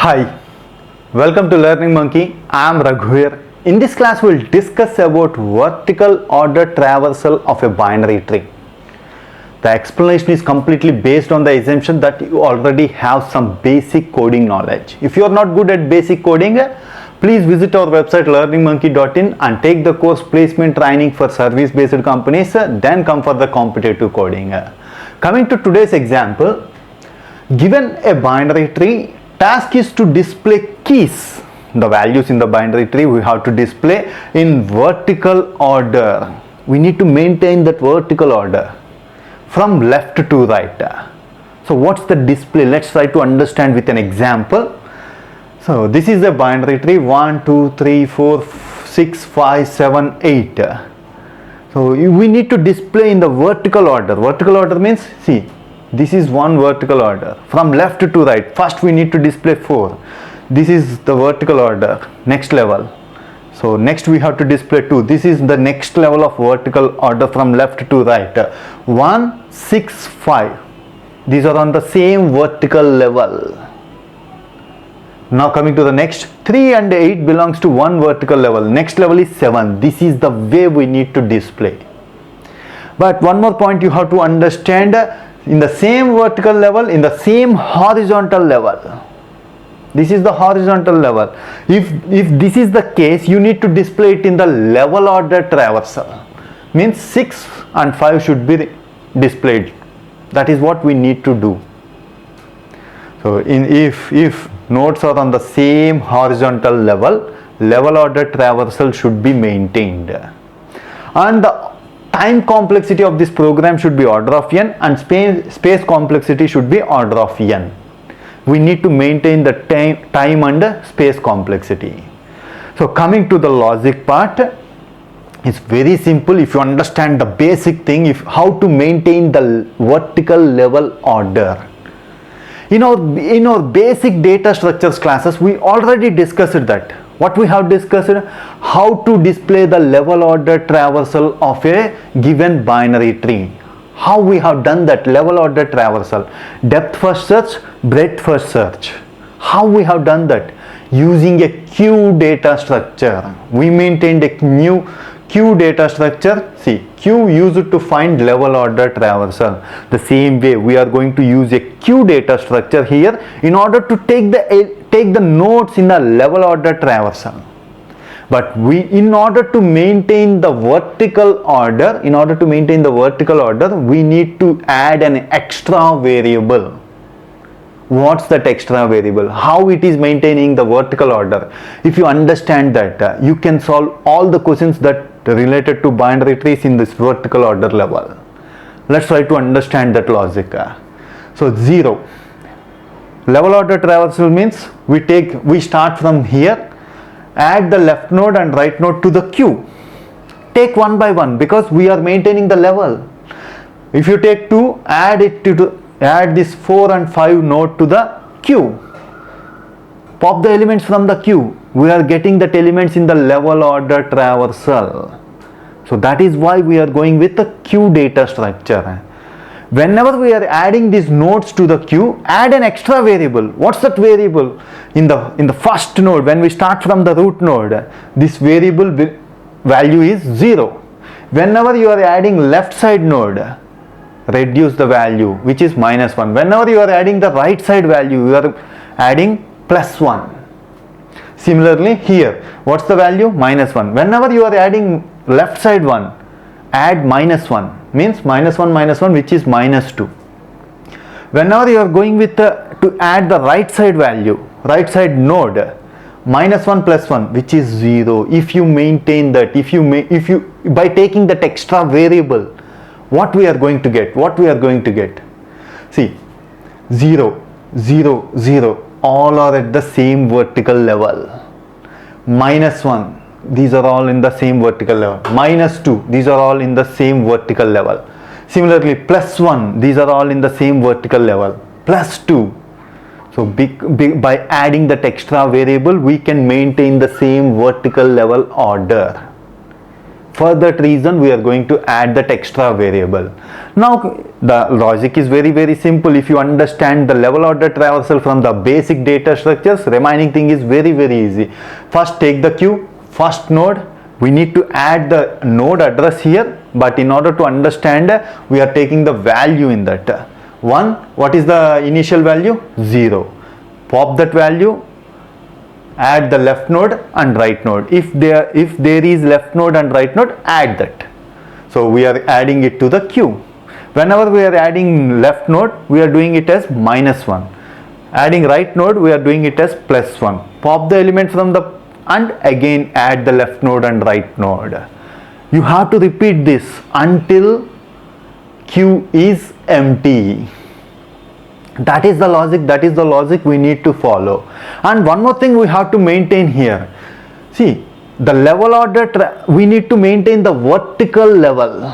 Hi, welcome to Learning Monkey. I am Raghu here. In this class, we will discuss about vertical order traversal of a binary tree. The explanation is completely based on the assumption that you already have some basic coding knowledge. If you are not good at basic coding, please visit our website learningmonkey.in and take the course placement training for service-based companies, then come for the competitive coding. Coming to today's example, given a binary tree, task is to display keys. The values in the binary tree we have to display in vertical order. We need to maintain that vertical order from left to right. So what's the display? Let's try to understand with an example. So this is the binary tree 1, 2, 3, 4, 6, 5, 7, 8. So we need to display in the vertical order. Vertical order means, see, this is one vertical order from left to right. First we need to display 4. This is the vertical order, next level. So next we have to display 2. This is the next level of vertical order from left to right. 1, 6, 5. These are on the same vertical level. Now coming to the next, 3 and 8 belongs to one vertical level. Next level is 7. This is the way we need to display. But one more point you have to understand, in the same vertical level, in the same horizontal level. This is the horizontal level. If this is the case, you need to display it in the level order traversal. Means 6 and 5 should be displayed. That is what we need to do. So if nodes are on the same horizontal level, level order traversal should be maintained. And the time complexity of this program should be order of n, and space complexity should be order of n. We need to maintain the time and space complexity. So coming to the logic part, it's very simple. If you understand the basic thing, how to maintain the vertical level order. In our basic data structures classes, we already discussed that. What we have discussed, how to display the level order traversal of a given binary tree. How we have done that level order traversal. Depth first search, breadth first search. How we have done that? Using a queue data structure. We maintained a new queue data structure. See, queue used to find level order traversal. The same way we are going to use a queue data structure here in order to take the nodes in a level order traversal. But in order to maintain the vertical order, we need to add an extra variable. What's that extra variable? How it is maintaining the vertical order? If you understand that, you can solve all the questions that related to binary trees in this vertical order level. Let's try to understand that logic. So 0. Level order traversal means we start from here, add the left node and right node to the queue. Take one by one because we are maintaining the level. If you take 2, add this 4 and 5 node to the queue. Pop the elements from the queue. We are getting that elements in the level order traversal. So that is why we are going with the queue data structure. Whenever we are adding these nodes to the queue, add an extra variable. What's that variable? In the first node, when we start from the root node, this variable value is 0. Whenever you are adding left side node, reduce the value, which is -1. Whenever you are adding the right side value, you are adding +1. Similarly here, what's the value? -1. Whenever you are adding left side one, add -1, means -1, which is -2. Whenever you are going with to add the right side value, right side node, -1 + 1, which is 0. If you maintain that, by taking that extra variable, what we are going to get? See, 0, 0, 0, all are at the same vertical level. -1, these are all in the same vertical level. -2, these are all in the same vertical level. Similarly, +1, these are all in the same vertical level. +2. So by adding that extra variable, we can maintain the same vertical level order. For that reason, we are going to add that extra variable. Now, the logic is very simple. If you understand the level order traversal from the basic data structures, remaining thing is very easy. First, take the queue, first node. We need to add the node address here, but in order to understand, we are taking the value in that. 1, what is the initial value? 0. Pop that value, add the left node and right node. If there is left node and right node, add that. So we are adding it to the queue. Whenever we are adding left node, we are doing it as -1. Adding right node, we are doing it as +1. Pop the element from the and again add the left node and right node. You have to repeat this until queue is empty. That is the logic we need to follow. And one more thing we have to maintain here. See, the level order, we need to maintain the vertical level.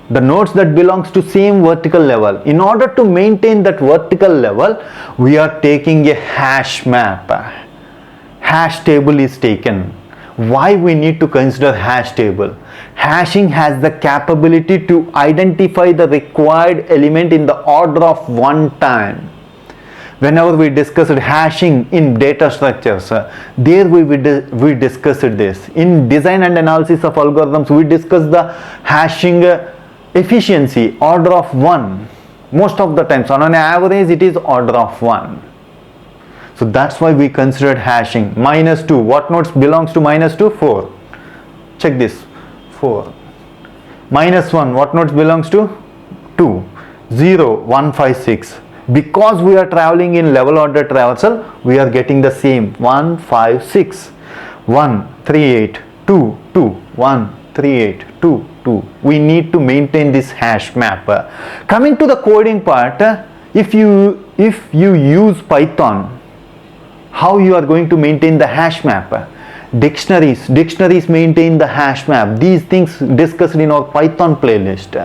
The nodes that belongs to same vertical level. In order to maintain that vertical level, we are taking a hash map. Hash table is taken. Why we need to consider hash table? Hashing has the capability to identify the required element in the order of one time. Whenever we discussed hashing in data structures, there we discussed this. In design and analysis of algorithms, we discussed the hashing efficiency, order of 1. Most of the times, on an average, it is order of 1. So that's why we considered hashing. -2, what nodes belongs to -2? 4. Check this, 4. -1, what nodes belongs to? 2. 0, 1, 5, 6. Because we are traveling in level order traversal, we are getting the same 1, 5, 6. 1, 3, 8, 2, 2, 1, 3, 8, 2, 2. We need to maintain this hash map. Coming to the coding part, if you use Python, how you are going to maintain the hash map? Dictionaries maintain the hash map. These things discussed in our Python playlist.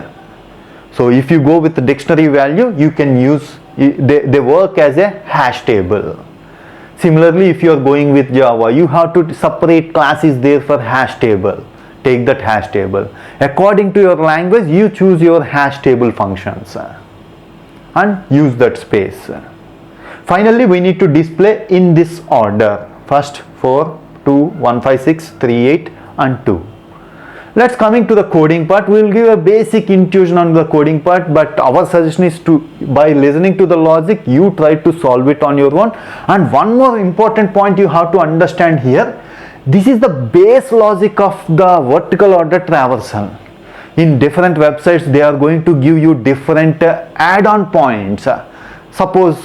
So if you go with the dictionary value, you can use, they work as a hash table. Similarly, if you are going with Java, you have to separate classes there for hash table. Take that hash table. According to your language, you choose your hash table functions and use that space. Finally, we need to display in this order. First 4, 2, 1, 5, 6, 3, 8 and 2. Let's coming to the coding part. We will give a basic intuition on the coding part, but our suggestion is to, by listening to the logic, you try to solve it on your own. And one more important point you have to understand here. This is the base logic of the vertical order traversal. In different websites, they are going to give you different add-on points. Suppose,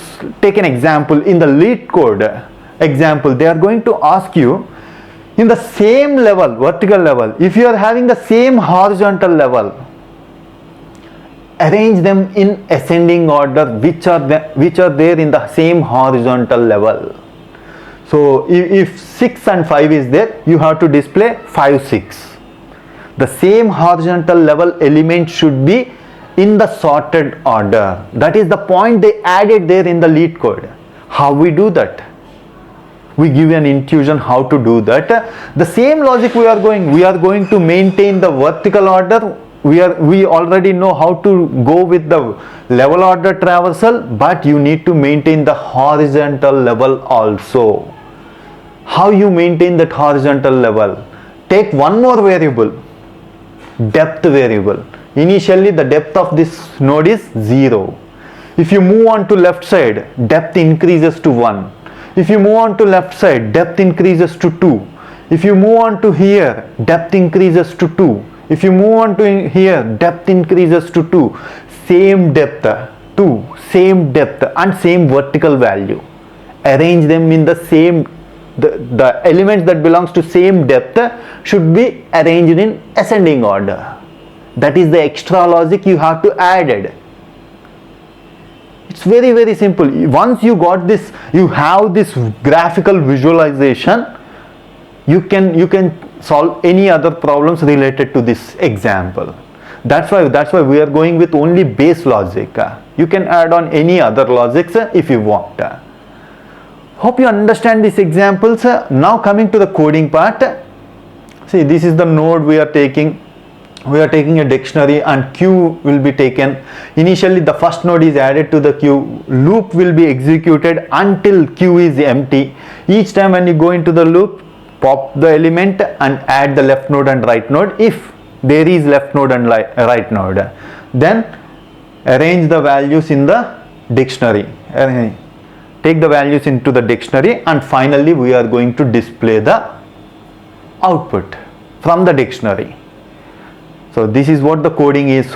take an example, in the lead code example, they are going to ask you, in the same level, vertical level, if you are having the same horizontal level, arrange them in ascending order which are there in the same horizontal level. So if 6 and 5 is there, you have to display 5, 6. The same horizontal level element should be in the sorted order. That is the point they added there in the lead code. How we do that? We give an intuition how to do that. The same logic we are going to maintain the vertical order. We already know how to go with the level order traversal, but you need to maintain the horizontal level also. How you maintain that horizontal level? Take one more variable, depth variable. Initially the depth of this node is 0. If you move on to left side, depth increases to 1. If you move on to left side, depth increases to 2. If you move on to here, depth increases to 2. If you move on to here, depth increases to 2. Same depth, 2, same depth and same vertical value. Arrange them in the same, the elements that belongs to same depth should be arranged in ascending order. That is the extra logic you have to add it. It's very simple. Once you got this, you have this graphical visualization, you can solve any other problems related to this example. That's why we are going with only base logic. You can add on any other logics if you want. Hope you understand these examples. Now coming to the coding part. See, this is the node we are taking. we are taking a dictionary and queue will be taken. Initially the first node is added to the queue. Loop will be executed until queue is empty. Each time when you go into the loop, pop the element and add the left node and right node if there is left node and right node. Then arrange the values in the dictionary. Take the values into the dictionary, and finally we are going to display the output from the dictionary. So this is what the coding is.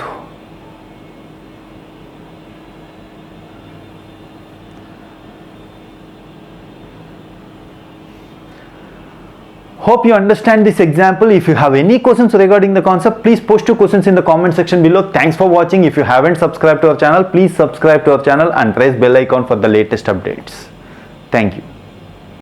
Hope you understand this example. If you have any questions regarding the concept, please post your questions in the comment section below. Thanks for watching. If you haven't subscribed to our channel, please subscribe to our channel and press bell icon for the latest updates. Thank you.